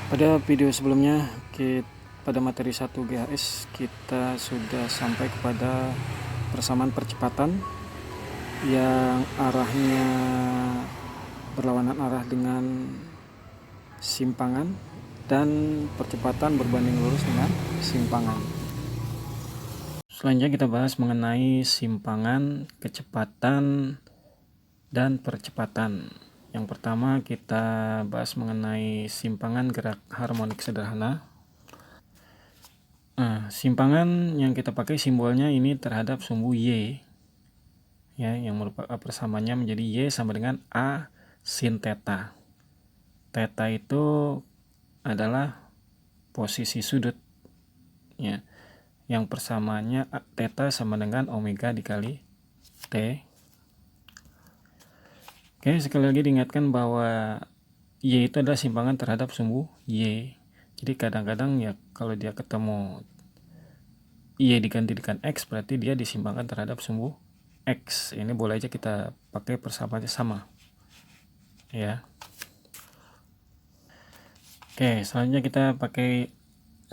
Pada video sebelumnya, pada materi 1 GHS kita sudah sampai kepada persamaan percepatan yang arahnya berlawanan arah dengan simpangan dan percepatan berbanding lurus dengan simpangan. Selanjutnya kita bahas mengenai simpangan, kecepatan, dan percepatan. Yang pertama kita bahas mengenai simpangan gerak harmonik sederhana. Nah, simpangan yang kita pakai simbolnya ini terhadap sumbu Y, ya, yang merupakan persamaannya menjadi Y sama dengan A sin theta. Theta itu adalah posisi sudut, ya, yang persamaannya theta sama dengan omega dikali T. Oke, sekali lagi diingatkan bahwa Y itu adalah simpangan terhadap sumbu Y. Jadi kadang-kadang ya kalau dia ketemu Y diganti dengan X, berarti dia disimpangkan terhadap sumbu X. Ini boleh aja kita pakai persamaannya sama, ya. Oke, selanjutnya kita pakai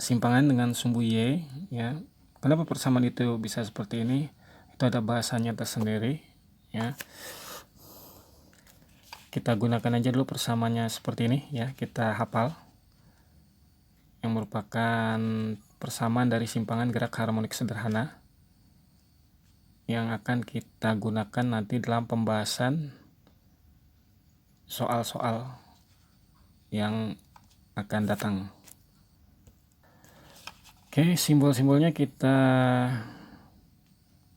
simpangan dengan sumbu Y, ya. Kenapa persamaan itu bisa seperti ini? Itu ada bahasanya tersendiri, ya. Kita gunakan aja dulu persamaannya seperti ini, ya. Kita hafal, yang merupakan persamaan dari simpangan gerak harmonik sederhana yang akan kita gunakan nanti dalam pembahasan soal-soal yang akan datang. Oke, simbol-simbolnya kita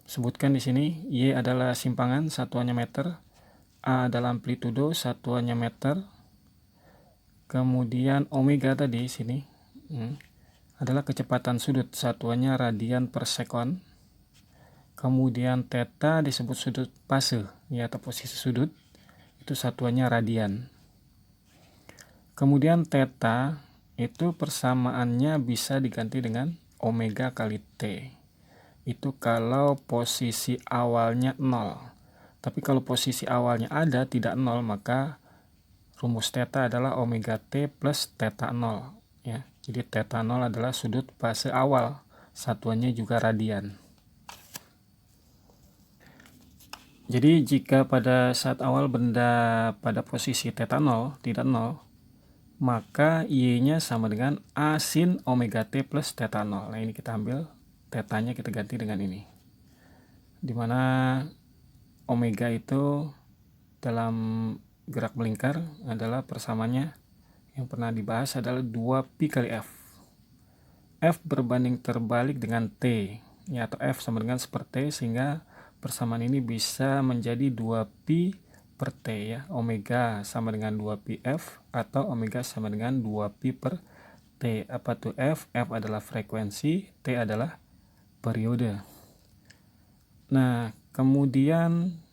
sebutkan di sini. Y adalah simpangan, satuannya meter. A adalah amplitudo, satuannya meter. Kemudian omega tadi sini adalah kecepatan sudut, satuannya radian per sekon. Kemudian theta disebut sudut fase, ya, atau posisi sudut, itu satuannya radian. Kemudian theta itu persamaannya bisa diganti dengan omega kali T. Itu kalau posisi awalnya 0. Tapi kalau posisi awalnya ada tidak 0, maka rumus theta adalah omega T plus theta 0, ya. Jadi theta 0 adalah sudut fase awal, satuannya juga radian. Jadi jika pada saat awal benda pada posisi theta 0 tidak 0, maka Y-nya sama dengan A sin omega T plus theta 0. Nah, ini kita ambil tetanya, kita ganti dengan ini. Dimana omega itu dalam gerak melingkar adalah persamaannya yang pernah dibahas adalah 2pi kali F. F berbanding terbalik dengan T, ya, atau F sama dengan seperti T, sehingga persamaan ini bisa menjadi 2pi per T, ya. Omega sama dengan 2pi F atau omega sama dengan 2pi per T. Apa tuh F? F adalah frekuensi, T adalah periode. Nah, kemudian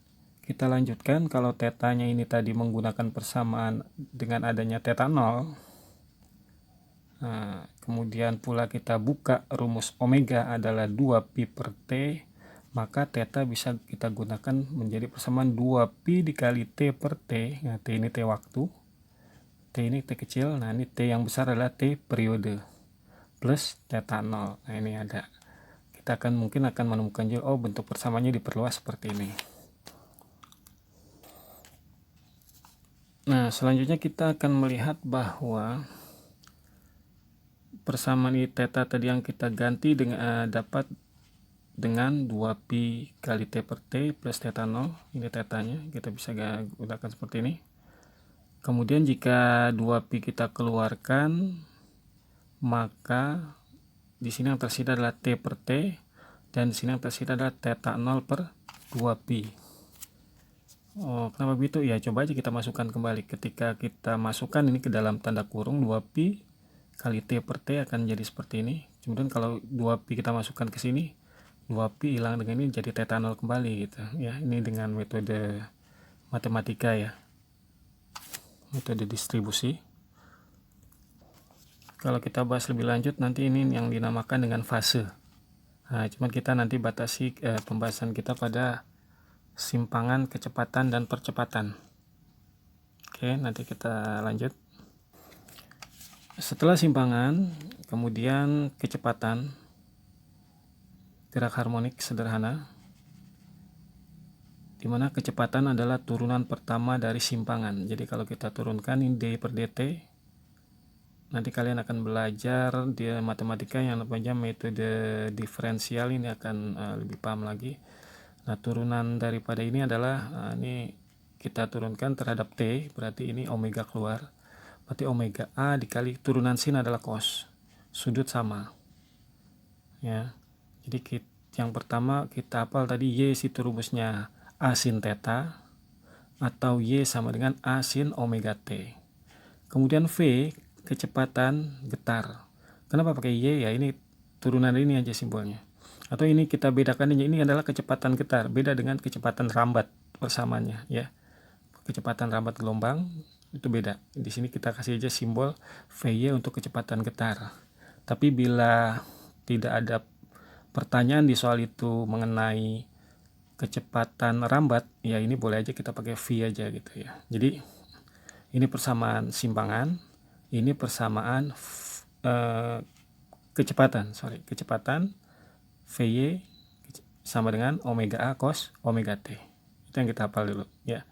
kita lanjutkan, kalau tetanya ini tadi menggunakan persamaan dengan adanya theta 0. Nah, kemudian pula kita buka rumus omega adalah 2pi per T, maka theta bisa kita gunakan menjadi persamaan 2pi dikali T per T. Nah, T ini T waktu, T ini T kecil, nah ini T yang besar adalah T periode, plus theta 0. Nah, ini ada. Kita mungkin akan menemukan juga, oh, bentuk persamaannya diperluas seperti ini. Nah, selanjutnya kita akan melihat bahwa persamaan theta tadi yang kita ganti dengan dapat dengan 2pi kali T per T plus theta 0. Ini tetanya, kita bisa gunakan seperti ini. Kemudian jika 2pi kita keluarkan, maka di sini yang tersisa adalah T per T, dan di sini yang tersisa adalah theta 0 per 2pi. Oh, kenapa begitu? Ya, coba aja kita masukkan kembali. Ketika kita masukkan ini ke dalam tanda kurung, 2pi kali T per T akan jadi seperti ini. Kemudian kalau 2pi kita masukkan ke sini, 2pi hilang dengan ini jadi theta 0 kembali, gitu, ya. Ini dengan metode matematika, ya, metode distribusi. Kalau kita bahas lebih lanjut nanti ini yang dinamakan dengan fase. Nah, cuman kita nanti batasi pembahasan kita pada simpangan, kecepatan, dan percepatan. Oke, nanti kita lanjut. Setelah simpangan, kemudian kecepatan, gerak harmonik sederhana, di mana kecepatan adalah turunan pertama dari simpangan. Jadi kalau kita turunkan ini d per dt, nanti kalian akan belajar di matematika yang namanya metode diferensial, ini akan lebih paham lagi. Nah, turunan daripada ini adalah ini kita turunkan terhadap t, berarti ini omega keluar. Berarti omega A dikali turunan sin adalah cos. Sudut sama. Ya. Jadi yang pertama kita hafal tadi y situ rumusnya A sin theta atau y sama dengan A sin omega t. Kemudian V kecepatan getar. Kenapa pakai y? Ya ini turunan ini aja simbolnya. Atau ini kita bedakan, ini adalah kecepatan getar, beda dengan kecepatan rambat persamaannya ya. Kecepatan rambat gelombang itu beda. Di sini kita kasih aja simbol VY untuk kecepatan getar. Tapi bila tidak ada pertanyaan di soal itu mengenai kecepatan rambat, ya ini boleh aja kita pakai V aja gitu ya. Jadi ini persamaan simpangan, ini persamaan kecepatan VY sama dengan omega A cos omega T. Itu yang kita hafal dulu ya.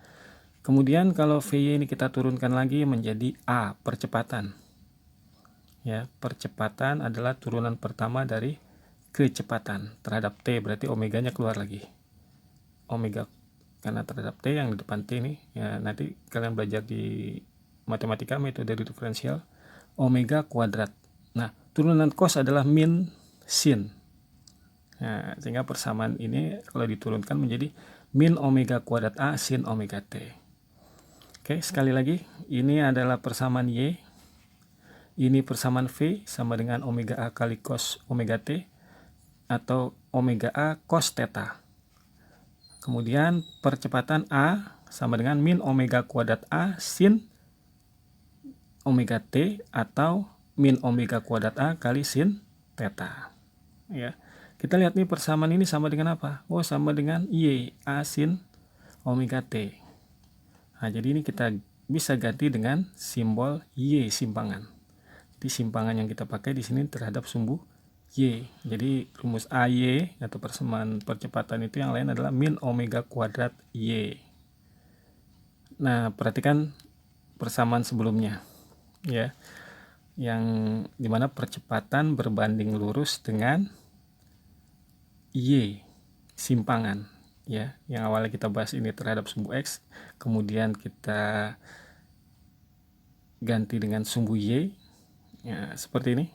Kemudian kalau VY ini kita turunkan lagi menjadi A, percepatan. Ya, percepatan adalah turunan pertama dari kecepatan terhadap T, berarti omeganya keluar lagi. Omega karena terhadap T yang di depan T ini, ya nanti kalian belajar di matematika metode diferensial, omega kuadrat. Nah, turunan cos adalah min sin. Nah, sehingga persamaan ini kalau diturunkan menjadi min omega kuadrat A sin omega T. Oke, sekali lagi, ini adalah persamaan Y, ini persamaan V sama dengan omega A kali cos omega T, atau omega A cos theta. Kemudian percepatan A sama dengan min omega kuadrat A sin omega T, atau min omega kuadrat A kali sin theta. Ya, kita lihat nih persamaan ini sama dengan apa? Oh, sama dengan Y, A sin omega T. Nah, jadi ini kita bisa ganti dengan simbol Y simpangan. Jadi simpangan yang kita pakai di sini terhadap sumbu Y. Jadi rumus AY atau persamaan percepatan itu yang lain adalah min omega kuadrat Y. Nah, perhatikan persamaan sebelumnya ya. Yang dimana percepatan berbanding lurus dengan Y simpangan. Ya, yang awalnya kita bahas ini terhadap sumbu X, kemudian kita ganti dengan sumbu Y, ya seperti ini.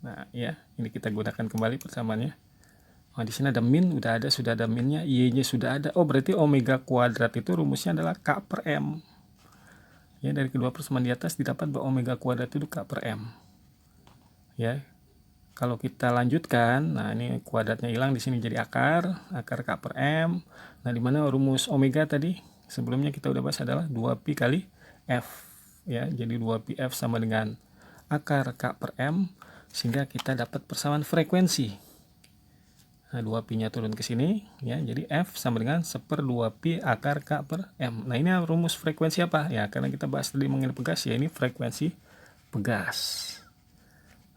Nah ya, ini kita gunakan kembali persamaannya. Nah, di sini ada min, sudah ada minnya, Y-nya sudah ada. Oh, berarti omega kuadrat itu rumusnya adalah K per M. Ya, dari kedua persamaan di atas didapat bahwa omega kuadrat itu K per M. Ya, kalau kita lanjutkan, nah ini kuadratnya hilang, di sini jadi akar K per M. Nah, di mana rumus omega tadi sebelumnya kita udah bahas adalah 2pi kali F. Ya, jadi 2pi F sama dengan akar K per M, sehingga kita dapat persamaan frekuensi. Nah, 2pi-nya turun ke sini, ya, jadi F sama dengan 1/2pi akar K per M. Nah, ini rumus frekuensi apa? Ya, karena kita bahas tadi mengenai pegas, ya ini frekuensi pegas.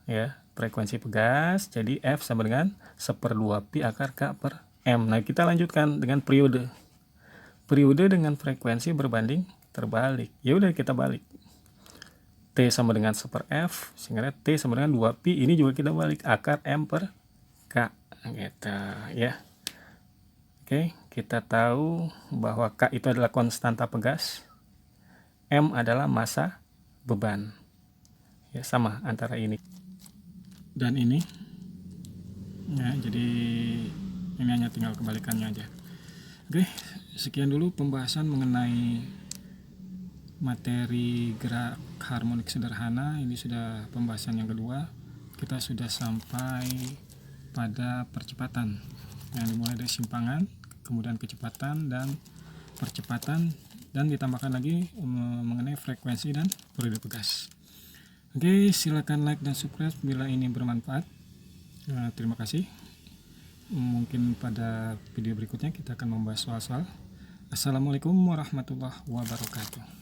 Ya, frekuensi pegas, jadi F sama dengan 1/2pi akar K per M. Nah, kita lanjutkan dengan periode. Periode dengan frekuensi berbanding terbalik. Ya udah, kita balik. T sama dengan 1/F, sehingga T sama dengan 2pi, ini juga kita balik akar M per K, gitu ya. Oke, kita tahu bahwa K itu adalah konstanta pegas, M adalah massa beban. Ya, sama antara ini dan ini. Ya, jadi ini hanya tinggal kebalikannya aja. Oke, sekian dulu pembahasan mengenai materi gerak harmonik sederhana. Ini sudah pembahasan yang kedua. Kita sudah sampai pada percepatan yang dimulai dari simpangan, kemudian kecepatan dan percepatan, dan ditambahkan lagi mengenai frekuensi dan periode pegas. Oke, silakan like dan subscribe bila ini bermanfaat. Terima kasih. Mungkin pada video berikutnya kita akan membahas soal-soal. Assalamualaikum warahmatullahi wabarakatuh.